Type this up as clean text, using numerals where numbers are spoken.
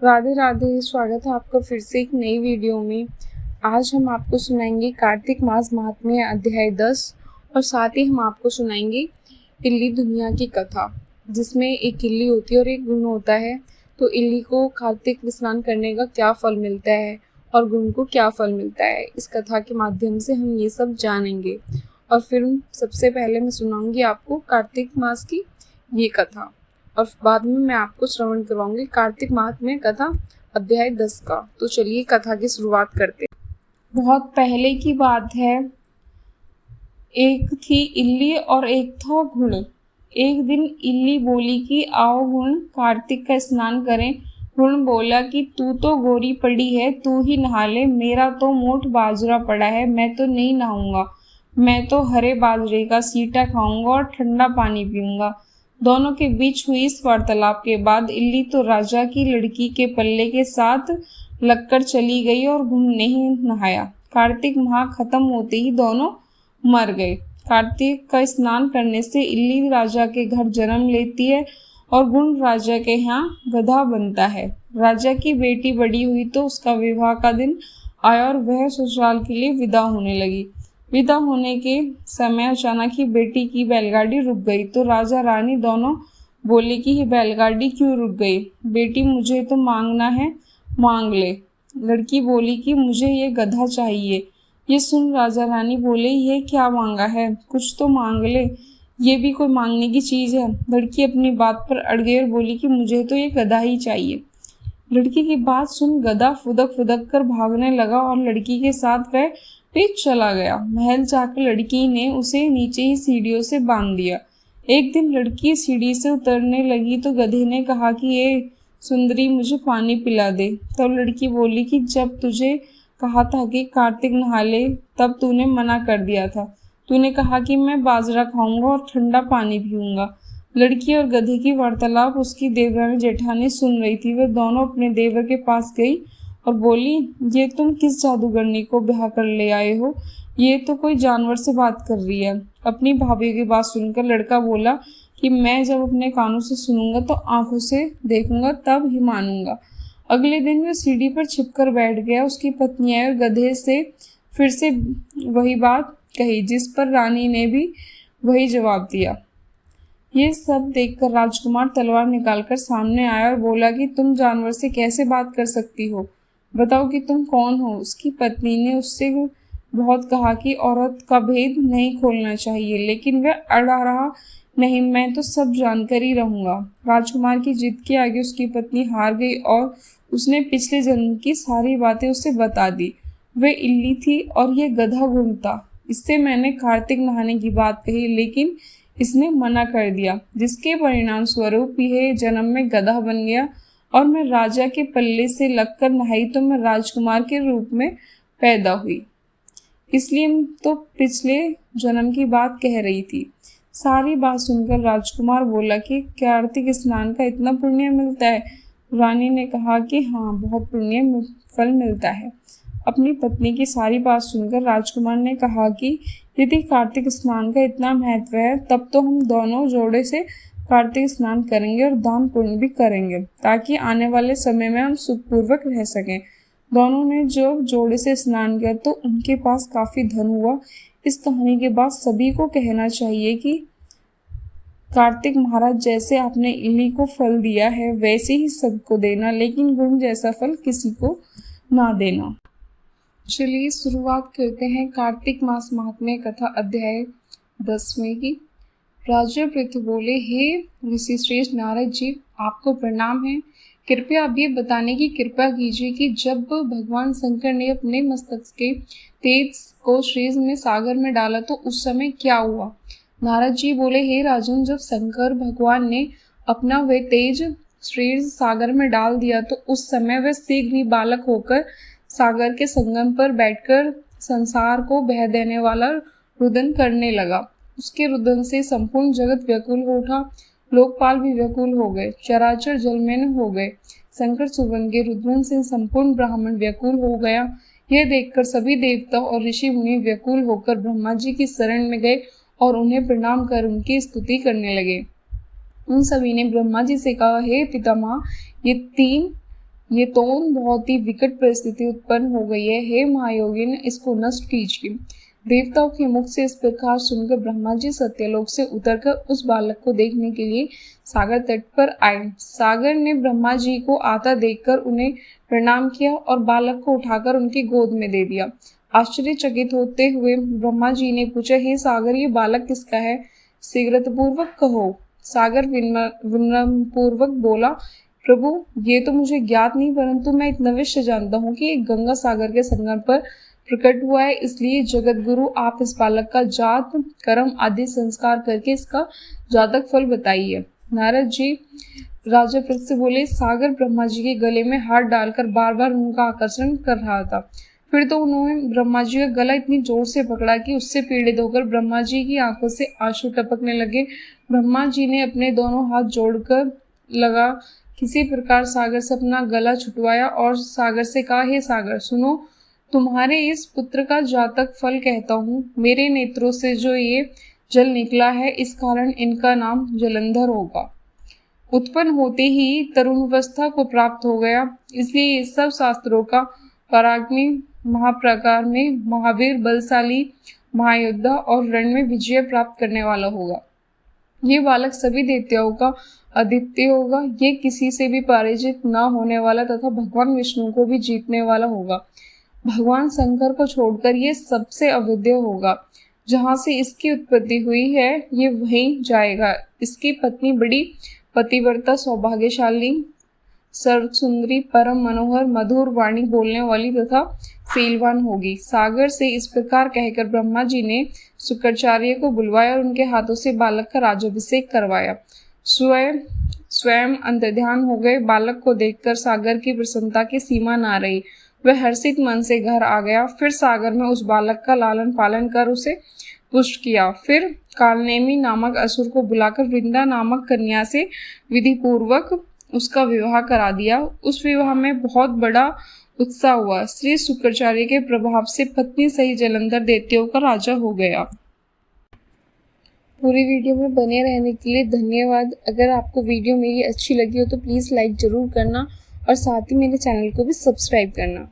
राधे राधे। स्वागत है आपका फिर से एक नई वीडियो में। आज हम आपको सुनाएंगे कार्तिक मास महात्म्य अध्याय 10 और साथ ही हम आपको सुनाएंगे इल्ली दुनिया की कथा, जिसमें एक इल्ली होती है और एक गुण होता है। तो इल्ली को कार्तिक स्नान करने का क्या फल मिलता है और गुण को क्या फल मिलता है, इस कथा के माध्यम से हम ये सब जानेंगे। और फिर सबसे पहले मैं सुनाऊंगी आपको कार्तिक मास की ये कथा और बाद में मैं आपको श्रवण करवाऊंगी कार्तिक महात्म्य कथा अध्याय 10 का। तो चलिए कथा की शुरुआत करते हैं। बहुत पहले की बात है, एक थी इल्ली और एक था गुण। एक दिन इल्ली बोली कि आओ गुण, कार्तिक का स्नान करें। गुण बोला कि तू तो गोरी पड़ी है, तू ही नहा ले, मेरा तो मोट बाजरा पड़ा है, मैं तो नहीं नहाऊंगा। मैं तो हरे बाजरे का सीटा खाऊंगा और ठंडा पानी पीऊंगा। दोनों के बीच हुई इस वार्तालाप के बाद इल्ली तो राजा की लड़की के पल्ले के साथ लगकर चली गई और गुण नहीं नहाया। कार्तिक माह खत्म होते ही दोनों मर गए। कार्तिक का स्नान करने से इल्ली राजा के घर जन्म लेती है और गुण राजा के यहाँ गधा बनता है। राजा की बेटी बड़ी हुई तो उसका विवाह का दिन आया और वह ससुराल के लिए विदा होने लगी। विदा होने के समय अचानक ही बेटी की बैलगाड़ी रुक गई तो राजा रानी दोनों बोले कि ये बैलगाड़ी क्यों रुक गई। बेटी मुझे तो मांगना है, मांग ले। लड़की बोली कि मुझे ये गधा चाहिए। ये सुन राजा रानी बोले, ये क्या मांगा है, कुछ तो मांग ले, ये भी कोई मांगने की चीज है। लड़की अपनी बात पर अड़ गई और बोली कि मुझे तो ये गधा ही चाहिए। लड़की की बात सुन गधा फुदक फुदक कर भागने लगा और लड़की के साथ वह पेट चला गया। महल जाकर लड़की ने उसे नीचे ही सीढ़ियों से बांध दिया। एक दिन लड़की सीढ़ी से उतरने लगी तो गधे ने कहा कि ये सुंदरी, मुझे पानी पिला दे। तब लड़की बोली कि जब तुझे कहा था कि कार्तिक नहा ले तब तूने मना कर दिया था। तूने कहा कि मैं बाजरा खाऊंगा और ठंडा पानी पीऊंगा। लड़की और गधे की वार्तालाप उसकी देवरानी जेठानी सुन रही थी। वे दोनों अपने देवर के पास गई और बोली, ये तुम किस जादूगरनी को ब्याह कर ले आए हो, ये तो कोई जानवर से बात कर रही है। अपनी भाभी की बात सुनकर लड़का बोला कि मैं जब अपने कानों से सुनूंगा तो आंखों से देखूंगा तब ही मानूंगा। अगले दिन वह सीढ़ी पर छिपकर बैठ गया। उसकी पत्नी आई और गधे से फिर से वही बात कही, जिस पर रानी ने भी वही जवाब दिया। ये सब देखकर राजकुमार तलवार निकालकर सामने आया और बोला कि तुम जानवर से कैसे बात कर सकती हो, बताओ कि तुम कौन हो। उसकी पत्नी ने उससे बहुत कहा कि औरत का भेद नहीं खोलना चाहिए, लेकिन वह अड़ा रहा, नहीं, मैं तो सब जानकर ही रहूंगा। राजकुमार की जिद के आगे उसकी पत्नी हार गई और उसने पिछले जन्म की सारी बातें उसे बता दी। वह इल्ली थी और यह गधा गुण था। इससे मैंने कार्तिक नहाने की बात कही, लेकिन इसने मना कर दिया, जिसके परिणाम स्वरूप यह जन्म में गधा बन गया और मैं राजा के पल्ले से लगकर नहाई तो मैं राजकुमार के रूप में पैदा हुई। इसलिए तो पिछले जन्म की बात कह रही थी। सारी बात सुनकर राजकुमार बोला कि कार्तिक स्नान का इतना पुण्य मिलता है। रानी ने कहा कि हाँ, बहुत पुण्य फल मिलता है। अपनी पत्नी की सारी बात सुनकर राजकुमार ने कहा कि यदि कार्तिक स्नान का इतना महत्व है तब तो हम दोनों जोड़े से कार्तिक स्नान करेंगे और दान पुण्य भी करेंगे, ताकि आने वाले समय में हम सुखपूर्वक रह सकें। दोनों ने जब जोड़े से स्नान किया तो उनके पास काफी धन हुआ। इस कहानी के बाद सभी को कहना चाहिए कि कार्तिक महाराज, जैसे आपने इल्ली को फल दिया है वैसे ही सबको देना, लेकिन गुण जैसा फल किसी को ना देना। चलिए शुरुआत करते हैं कार्तिक मास महात्म्य कथा अध्याय 10वें की। राजा पृथु बोले, हे ऋषि श्रेष्ठ नारद जी, आपको प्रणाम है। कृपया आप ये बताने की कृपा कीजिए कि जब भगवान शंकर ने अपने मस्तक के तेज को श्रेष्ठ में सागर में डाला तो उस समय क्या हुआ। नारद जी बोले, हे राजन, जब शंकर भगवान ने अपना वह तेज श्रेष्ठ सागर में डाल दिया तो उस समय वह शीघ्र ही बालक होकर सागर के संगम पर बैठकर संसार को बह देने वाला रुदन करने लगा। उसके रुदन से संपूर्ण जगत व्याकुल हो उठा, लोकपाल भी व्याकुल हो गए, चराचर जलमग्न हो गए। शंकर सुवन के रुदन से संपूर्ण ब्राह्मण व्याकुल हो गया। यह देखकर सभी देवता और ऋषि मुनि व्याकुल होकर ब्रह्मा जी की शरण में गए और उन्हें प्रणाम कर उनकी स्तुति करने लगे। उन सभी ने ब्रह्मा जी से कहा, हे पितामह, ये तो बहुत ही विकट परिस्थिति उत्पन्न हो गई है। हे महायोगिन, इसको नष्ट कीजिए। देवताओं के मुख से इस प्रकार सुनकर ब्रह्मा जी सत्यलोक से उतरकर उस बालक को देखने के लिए सागर तट पर आए। सागर ने ब्रह्मा जी को आता देखकर उन्हें प्रणाम किया और बालक को उठाकर उनकी गोद में दे दिया। आश्चर्यचकित होते हुए ब्रह्मा जी ने पूछा, हे सागर, ये बालक किसका है? शीघ्रतापूर्वक कहो। सागर विनम्रपूर्वक बोला, प्रभु, ये तो मुझे ज्ञात नहीं, परंतु मैं इतना अवश्य जानता हूँ कि गंगा सागर के संगम पर प्रकट हुआ है। इसलिए जगत गुरु, आप इस बालक का जात कर्म आदि संस्कार करके इसका जातक फल बताइए। नारद जी राजा पृथ्वी से बोले, सागर ब्रह्मा जी के गले में हाथ डालकर बार बार उनका आकर्षण कर रहा था। फिर तो उन्होंने ब्रह्मा जी का गला इतनी जोर से पकड़ा कि उससे पीड़ित होकर ब्रह्मा जी की आंखों से आंसू टपकने लगे। ब्रह्मा जी ने अपने दोनों हाथ जोड़कर लगा किसी प्रकार सागर से अपना गला छुटवाया और सागर से कहा, हे सागर, सुनो, तुम्हारे इस पुत्र का जातक फल कहता हूँ। मेरे नेत्रों से जो ये जल निकला है, इस कारण इनका नाम जलंधर होगा। उत्पन्न होते ही तरुणावस्था को प्राप्त हो गया, इसलिए ये सब शास्त्रों का पराक्रमी, महाप्रकार में महावीर, बलशाली, महायोद्धा और रण में विजय प्राप्त करने वाला होगा। ये बालक सभी देवताओं का आदित्य होगा। ये किसी से भी पराजित न होने वाला तथा भगवान विष्णु को भी जीतने वाला होगा। भगवान शंकर को छोड़कर ये सबसे अवैध होगा। जहाँ से इसकी उत्पत्ति हुई है, ये वहीं जाएगा। इसकी पत्नी बड़ी पतिव्रता, सौभाग्यशाली, सर्व सुंदरी, परम मनोहर, मधुर वाणी बोलने वाली तथा शीलवान होगी। सागर से इस प्रकार कहकर ब्रह्मा जी ने शुक्राचार्य को बुलवाया और उनके हाथों से बालक का राज्याभिषेक करवाया। स्वयं अंतर्ध्यान हो गए। बालक को देखकर सागर की प्रसन्नता की सीमा न रही। वह हर्षित मन से घर आ गया। फिर सागर में उस बालक का लालन पालन कर उसे पुष्ट किया। फिर कालनेमी नामक असुर को बुलाकर वृंदा नामक कन्या से विधि पूर्वक उसका विवाह करा दिया। उस विवाह में बहुत बड़ा उत्साह हुआ। श्री शुक्राचार्य के प्रभाव से पत्नी सही जलंधर दैत्यों का राजा हो गया। पूरी वीडियो में बने रहने के लिए धन्यवाद। अगर आपको वीडियो मेरी अच्छी लगी हो तो प्लीज़ लाइक ज़रूर करना और साथ ही मेरे चैनल को भी सब्सक्राइब करना।